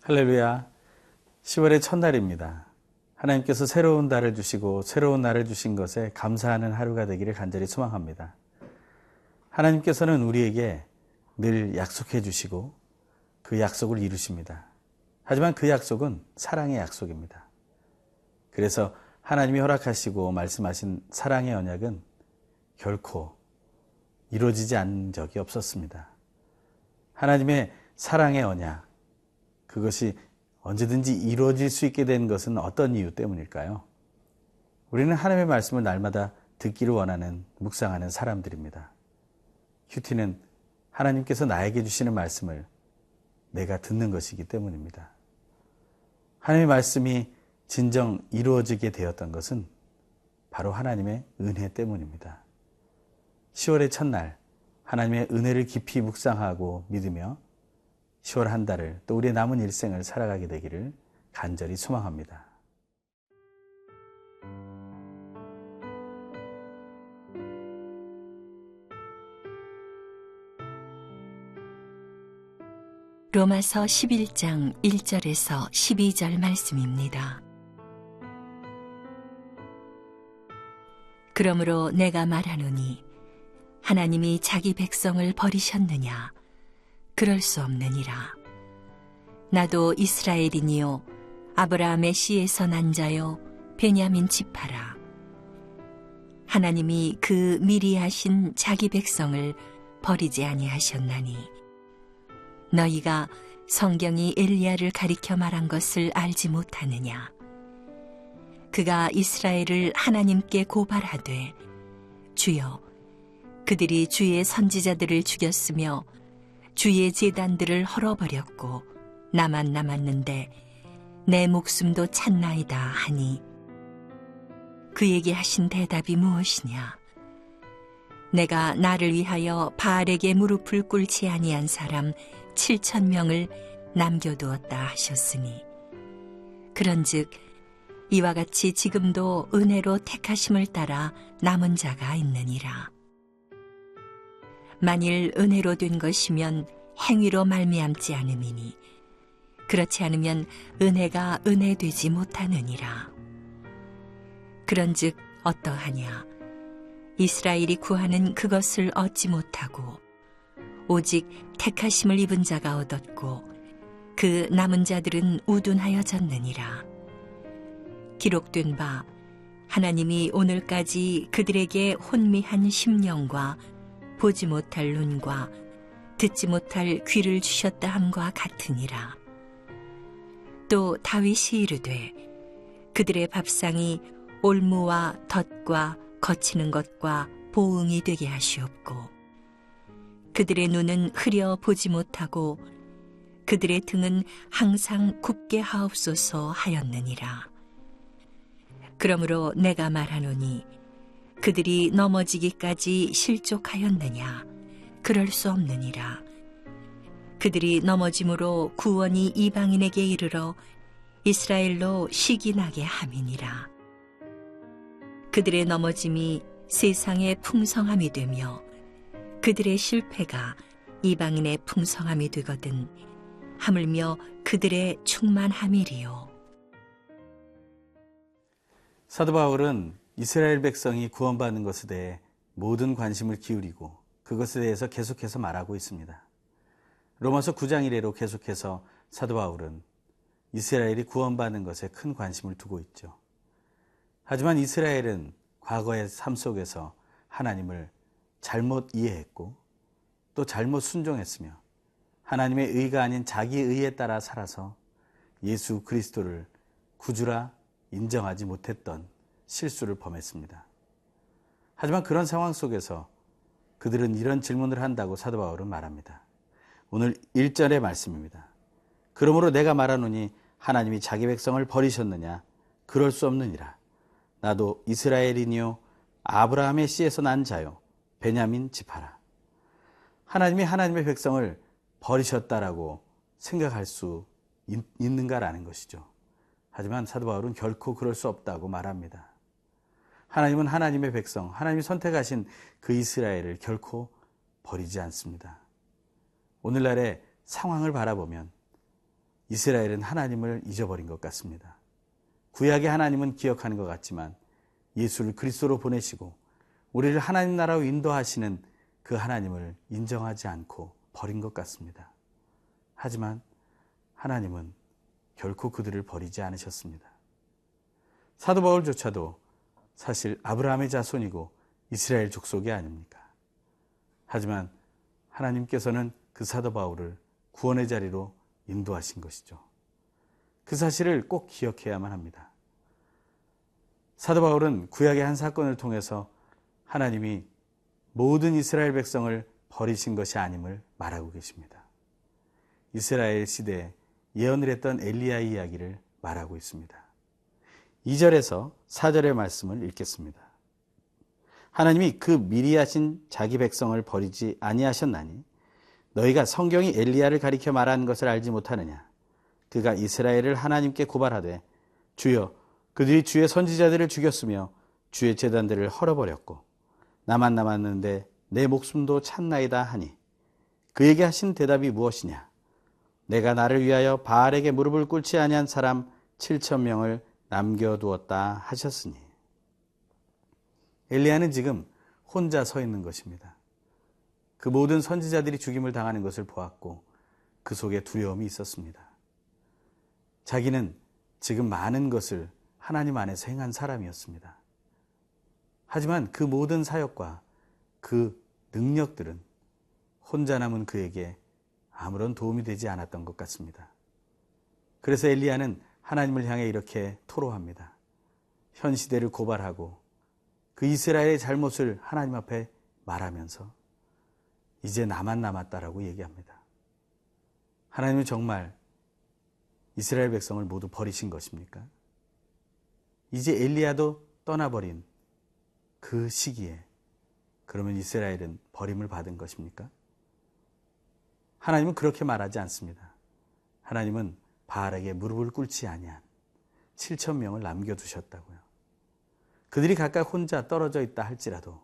할렐루야. 10월의 첫날입니다. 하나님께서 새로운 달을 주시고 새로운 날을 주신 것에 감사하는 하루가 되기를 간절히 소망합니다. 하나님께서는 우리에게 늘 약속해 주시고 그 약속을 이루십니다. 하지만 그 약속은 사랑의 약속입니다. 그래서 하나님이 허락하시고 말씀하신 사랑의 언약은 결코 이루어지지 않은 적이 없었습니다. 하나님의 사랑의 언약, 그것이 언제든지 이루어질 수 있게 된 것은 어떤 이유 때문일까요? 우리는 하나님의 말씀을 날마다 듣기를 원하는, 묵상하는 사람들입니다. 큐티는 하나님께서 나에게 주시는 말씀을 내가 듣는 것이기 때문입니다. 하나님의 말씀이 진정 이루어지게 되었던 것은 바로 하나님의 은혜 때문입니다. 10월의 첫날, 하나님의 은혜를 깊이 묵상하고 믿으며 10월 한 달을 또 우리의 남은 일생을 살아가게 되기를 간절히 소망합니다. 로마서 11장 1절에서 12절 말씀입니다. 그러므로 내가 말하노니 하나님이 자기 백성을 버리셨느냐? 그럴 수 없느니라. 나도 이스라엘이니요 아브라함의 씨에서 난 자요 베냐민 지파라. 하나님이 그 미리 하신 자기 백성을 버리지 아니하셨나니 너희가 성경이 엘리야를 가리켜 말한 것을 알지 못하느냐. 그가 이스라엘을 하나님께 고발하되 주여 그들이 주의 선지자들을 죽였으며 주의 제단들을 헐어버렸고 나만 남았는데 내 목숨도 찼나이다 하니 그에게 하신 대답이 무엇이냐. 내가 나를 위하여 바알에게 무릎을 꿇지 아니한 사람 7,000명을 남겨두었다 하셨으니 그런즉 이와 같이 지금도 은혜로 택하심을 따라 남은 자가 있느니라. 만일 은혜로 된 것이면 행위로 말미암지 않음이니 그렇지 않으면 은혜가 은혜되지 못하느니라. 그런즉 어떠하냐. 이스라엘이 구하는 그것을 얻지 못하고 오직 택하심을 입은 자가 얻었고 그 남은 자들은 우둔하여졌느니라. 기록된 바 하나님이 오늘까지 그들에게 혼미한 심령과 보지 못할 눈과 듣지 못할 귀를 주셨다 함과 같으니라. 또 다윗이 이르되 그들의 밥상이 올무와 덫과 거치는 것과 보응이 되게 하시옵고 그들의 눈은 흐려 보지 못하고 그들의 등은 항상 굽게 하옵소서 하였느니라. 그러므로 내가 말하노니 그들이 넘어지기까지 실족하였느냐. 그럴 수 없느니라. 그들이 넘어짐으로 구원이 이방인에게 이르러 이스라엘로 시기 나게 함이니라. 그들의 넘어짐이 세상의 풍성함이 되며 그들의 실패가 이방인의 풍성함이 되거든 하물며 그들의 충만함이리요. 사도 바울은 이스라엘 백성이 구원받는 것에 대해 모든 관심을 기울이고 그것에 대해서 계속해서 말하고 있습니다. 로마서 9장 이래로 계속해서 사도 바울은 이스라엘이 구원받는 것에 큰 관심을 두고 있죠. 하지만 이스라엘은 과거의 삶 속에서 하나님을 잘못 이해했고 또 잘못 순종했으며 하나님의 의가 아닌 자기 의에 따라 살아서 예수 그리스도를 구주라 인정하지 못했던 실수를 범했습니다. 하지만 그런 상황 속에서 그들은 이런 질문을 한다고 사도 바울은 말합니다. 오늘 1절의 말씀입니다. 그러므로 내가 말하노니 하나님이 자기 백성을 버리셨느냐. 그럴 수 없느니라. 나도 이스라엘이니요 아브라함의 씨에서 난 자요 베냐민 지파라. 하나님이 하나님의 백성을 버리셨다라고 생각할 수 있는가라는 것이죠. 하지만 사도 바울은 결코 그럴 수 없다고 말합니다. 하나님은 하나님의 백성, 하나님이 선택하신 그 이스라엘을 결코 버리지 않습니다. 오늘날의 상황을 바라보면 이스라엘은 하나님을 잊어버린 것 같습니다. 구약의 하나님은 기억하는 것 같지만 예수를 그리스도로 보내시고 우리를 하나님 나라로 인도하시는 그 하나님을 인정하지 않고 버린 것 같습니다. 하지만 하나님은 결코 그들을 버리지 않으셨습니다. 사도 바울조차도 사실 아브라함의 자손이고 이스라엘 족속이 아닙니까? 하지만 하나님께서는 그 사도 바울을 구원의 자리로 인도하신 것이죠. 그 사실을 꼭 기억해야만 합니다. 사도 바울은 구약의 한 사건을 통해서 하나님이 모든 이스라엘 백성을 버리신 것이 아님을 말하고 계십니다. 이스라엘 시대에 예언을 했던 엘리야의 이야기를 말하고 있습니다. 2절에서 4절의 말씀을 읽겠습니다. 하나님이 그 미리 하신 자기 백성을 버리지 아니하셨나니 너희가 성경이 엘리야를 가리켜 말하는 것을 알지 못하느냐. 그가 이스라엘을 하나님께 고발하되 주여 그들이 주의 선지자들을 죽였으며 주의 제단들을 헐어버렸고 나만 남았는데 내 목숨도 찼나이다 하니 그에게 하신 대답이 무엇이냐. 내가 나를 위하여 바알에게 무릎을 꿇지 아니한 사람 7,000명을 남겨두었다 하셨으니. 엘리야는 지금 혼자 서 있는 것입니다. 그 모든 선지자들이 죽임을 당하는 것을 보았고 그 속에 두려움이 있었습니다. 자기는 지금 많은 것을 하나님 안에서 행한 사람이었습니다. 하지만 그 모든 사역과 그 능력들은 혼자 남은 그에게 아무런 도움이 되지 않았던 것 같습니다. 그래서 엘리야는 하나님을 향해 이렇게 토로합니다. 현 시대를 고발하고 그 이스라엘의 잘못을 하나님 앞에 말하면서 이제 나만 남았다라고 얘기합니다. 하나님은 정말 이스라엘 백성을 모두 버리신 것입니까? 이제 엘리야도 떠나버린 그 시기에 그러면 이스라엘은 버림을 받은 것입니까? 하나님은 그렇게 말하지 않습니다. 하나님은 바알에게 무릎을 꿇지 아니한 7,000명을 남겨두셨다고요. 그들이 각각 혼자 떨어져 있다 할지라도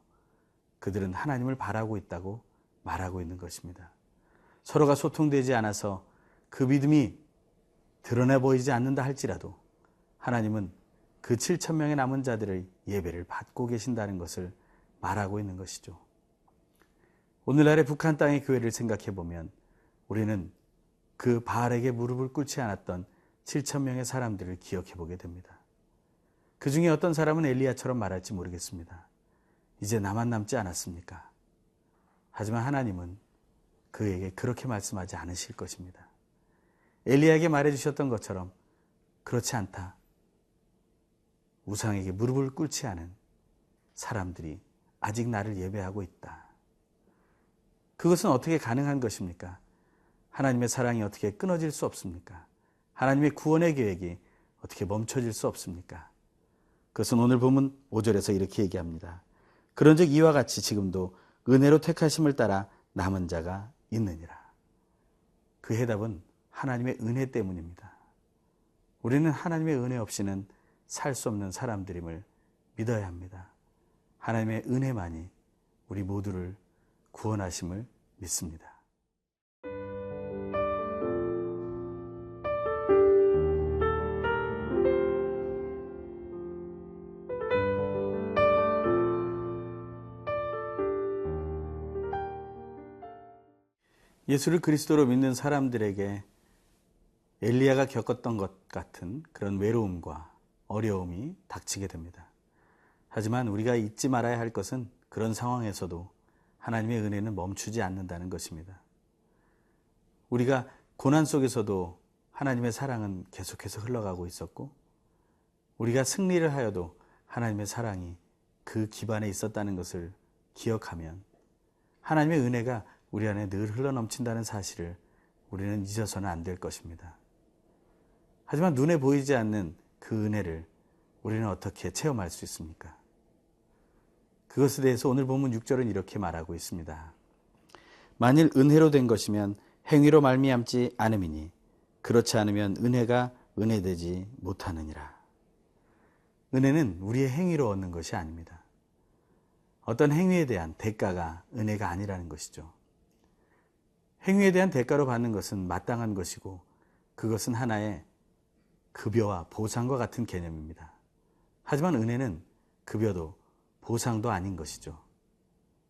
그들은 하나님을 바라고 있다고 말하고 있는 것입니다. 서로가 소통되지 않아서 그 믿음이 드러내 보이지 않는다 할지라도 하나님은 그 7,000명의 남은 자들의 예배를 받고 계신다는 것을 말하고 있는 것이죠. 오늘날의 북한 땅의 교회를 생각해 보면 우리는 그 바알에게 무릎을 꿇지 않았던 7,000명의 사람들을 기억해 보게 됩니다. 그 중에 어떤 사람은 엘리야처럼 말할지 모르겠습니다. 이제 나만 남지 않았습니까? 하지만 하나님은 그에게 그렇게 말씀하지 않으실 것입니다. 엘리야에게 말해주셨던 것처럼 그렇지 않다. 우상에게 무릎을 꿇지 않은 사람들이 아직 나를 예배하고 있다. 그것은 어떻게 가능한 것입니까? 하나님의 사랑이 어떻게 끊어질 수 없습니까? 하나님의 구원의 계획이 어떻게 멈춰질 수 없습니까? 그것은 오늘 본문 5절에서 이렇게 얘기합니다. 그런즉 이와 같이 지금도 은혜로 택하심을 따라 남은 자가 있느니라. 그 해답은 하나님의 은혜 때문입니다. 우리는 하나님의 은혜 없이는 살 수 없는 사람들임을 믿어야 합니다. 하나님의 은혜만이 우리 모두를 구원하심을 믿습니다. 예수를 그리스도로 믿는 사람들에게 엘리야가 겪었던 것 같은 그런 외로움과 어려움이 닥치게 됩니다. 하지만 우리가 잊지 말아야 할 것은 그런 상황에서도 하나님의 은혜는 멈추지 않는다는 것입니다. 우리가 고난 속에서도 하나님의 사랑은 계속해서 흘러가고 있었고 우리가 승리를 하여도 하나님의 사랑이 그 기반에 있었다는 것을 기억하면 하나님의 은혜가 우리 안에 늘 흘러넘친다는 사실을 우리는 잊어서는 안 될 것입니다. 하지만 눈에 보이지 않는 그 은혜를 우리는 어떻게 체험할 수 있습니까? 그것에 대해서 오늘 본문 6절은 이렇게 말하고 있습니다. 만일 은혜로 된 것이면 행위로 말미암지 않음이니 그렇지 않으면 은혜가 은혜되지 못하느니라. 은혜는 우리의 행위로 얻는 것이 아닙니다. 어떤 행위에 대한 대가가 은혜가 아니라는 것이죠. 행위에 대한 대가로 받는 것은 마땅한 것이고 그것은 하나의 급여와 보상과 같은 개념입니다. 하지만 은혜는 급여도 보상도 아닌 것이죠.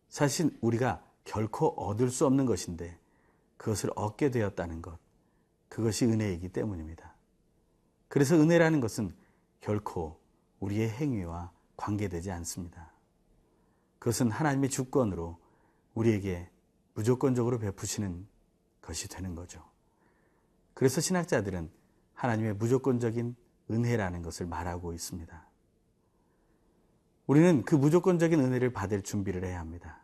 사실 우리가 결코 얻을 수 없는 것인데 그것을 얻게 되었다는 것, 그것이 은혜이기 때문입니다. 그래서 은혜라는 것은 결코 우리의 행위와 관계되지 않습니다. 그것은 하나님의 주권으로 우리에게 무조건적으로 베푸시는 것이 되는 거죠. 그래서 신학자들은 하나님의 무조건적인 은혜라는 것을 말하고 있습니다. 우리는 그 무조건적인 은혜를 받을 준비를 해야 합니다.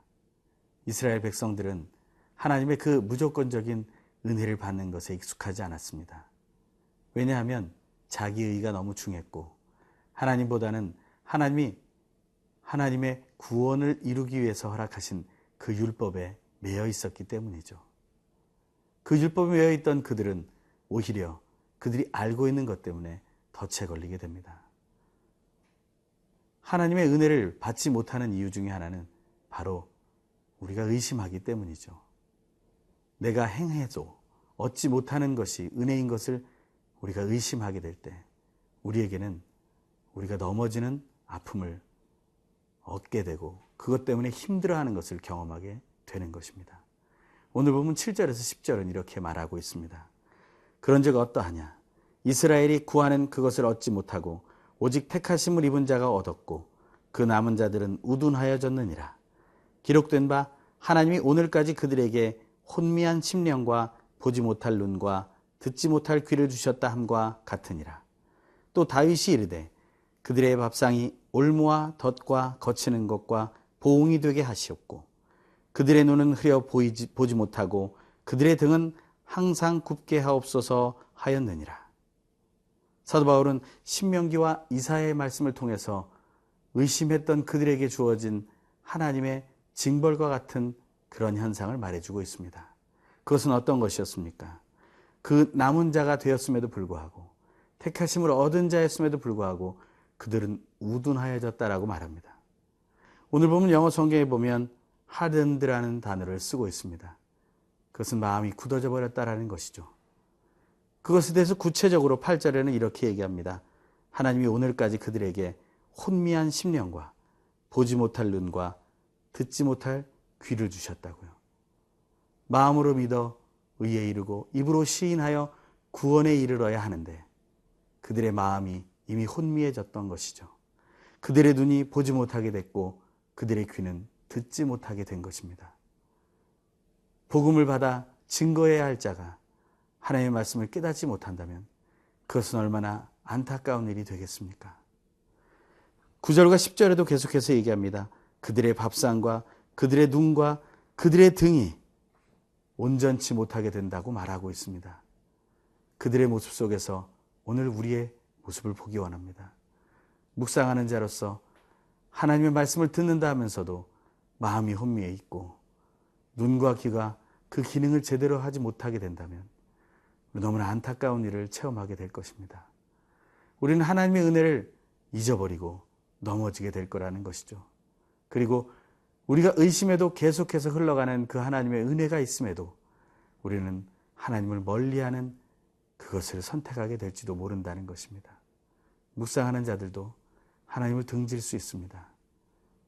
이스라엘 백성들은 하나님의 그 무조건적인 은혜를 받는 것에 익숙하지 않았습니다. 왜냐하면 자기 의가 너무 중했고 하나님보다는 하나님의 구원을 이루기 위해서 허락하신 그 율법에 매여 있었기 때문이죠. 그 율법에 매여 있던 그들은 오히려 그들이 알고 있는 것 때문에 덫에 걸리게 됩니다. 하나님의 은혜를 받지 못하는 이유 중에 하나는 바로 우리가 의심하기 때문이죠. 내가 행해도 얻지 못하는 것이 은혜인 것을 우리가 의심하게 될 때 우리에게는 우리가 넘어지는 아픔을 얻게 되고 그것 때문에 힘들어하는 것을 경험하게 되는 것입니다. 오늘 보면 7절에서 10절은 이렇게 말하고 있습니다. 그런즉 어떠하냐? 이스라엘이 구하는 그것을 얻지 못하고 오직 택하심을 입은 자가 얻었고 그 남은 자들은 우둔하여졌느니라. 기록된 바 하나님이 오늘까지 그들에게 혼미한 심령과 보지 못할 눈과 듣지 못할 귀를 주셨다 함과 같으니라. 또 다윗이 이르되 그들의 밥상이 올무와 덫과 거치는 것과 보응이 되게 하시옵고 그들의 눈은 흐려 보지 못하고 그들의 등은 항상 굽게 하옵소서 하였느니라. 사도 바울은 신명기와 이사야의 말씀을 통해서 의심했던 그들에게 주어진 하나님의 징벌과 같은 그런 현상을 말해주고 있습니다. 그것은 어떤 것이었습니까? 그 남은 자가 되었음에도 불구하고 택하심을 얻은 자였음에도 불구하고 그들은 우둔하여졌다라고 말합니다. 오늘 보면 영어 성경에 보면 hardened라는 단어를 쓰고 있습니다. 그것은 마음이 굳어져 버렸다라는 것이죠. 그것에 대해서 구체적으로 8절에는 이렇게 얘기합니다. 하나님이 오늘까지 그들에게 혼미한 심령과 보지 못할 눈과 듣지 못할 귀를 주셨다고요. 마음으로 믿어 의에 이르고 입으로 시인하여 구원에 이르러야 하는데 그들의 마음이 이미 혼미해졌던 것이죠. 그들의 눈이 보지 못하게 됐고 그들의 귀는 듣지 못하게 된 것입니다. 복음을 받아 증거해야 할 자가 하나님의 말씀을 깨닫지 못한다면 그것은 얼마나 안타까운 일이 되겠습니까? 9절과 10절에도 계속해서 얘기합니다. 그들의 밥상과 그들의 눈과 그들의 등이 온전치 못하게 된다고 말하고 있습니다. 그들의 모습 속에서 오늘 우리의 모습을 보기 원합니다. 묵상하는 자로서 하나님의 말씀을 듣는다 하면서도 마음이 혼미해 있고 눈과 귀가 그 기능을 제대로 하지 못하게 된다면 너무나 안타까운 일을 체험하게 될 것입니다. 우리는 하나님의 은혜를 잊어버리고 넘어지게 될 거라는 것이죠. 그리고 우리가 의심해도 계속해서 흘러가는 그 하나님의 은혜가 있음에도 우리는 하나님을 멀리하는 그것을 선택하게 될지도 모른다는 것입니다. 묵상하는 자들도 하나님을 등질 수 있습니다.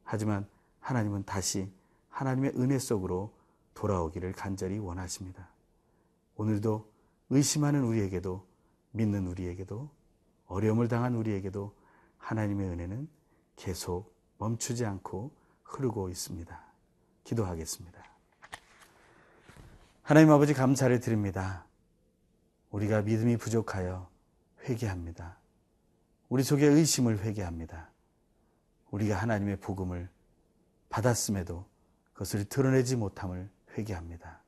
하지만 하나님은 다시 하나님의 은혜 속으로 돌아오기를 간절히 원하십니다. 오늘도 의심하는 우리에게도 믿는 우리에게도 어려움을 당한 우리에게도 하나님의 은혜는 계속 멈추지 않고 흐르고 있습니다. 기도하겠습니다. 하나님 아버지 감사를 드립니다. 우리가 믿음이 부족하여 회개합니다. 우리 속에 의심을 회개합니다. 우리가 하나님의 복음을 받았음에도 그것을 드러내지 못함을 회개합니다.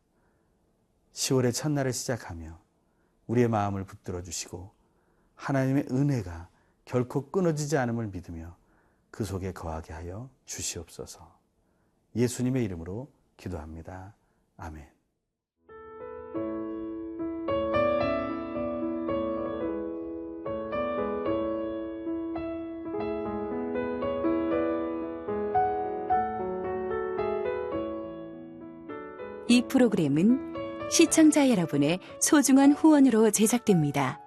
10월의 첫날을 시작하며 우리의 마음을 붙들어 주시고 하나님의 은혜가 결코 끊어지지 않음을 믿으며 그 속에 거하게 하여 주시옵소서. 예수님의 이름으로 기도합니다. 아멘. 이 프로그램은 시청자 여러분의 소중한 후원으로 제작됩니다.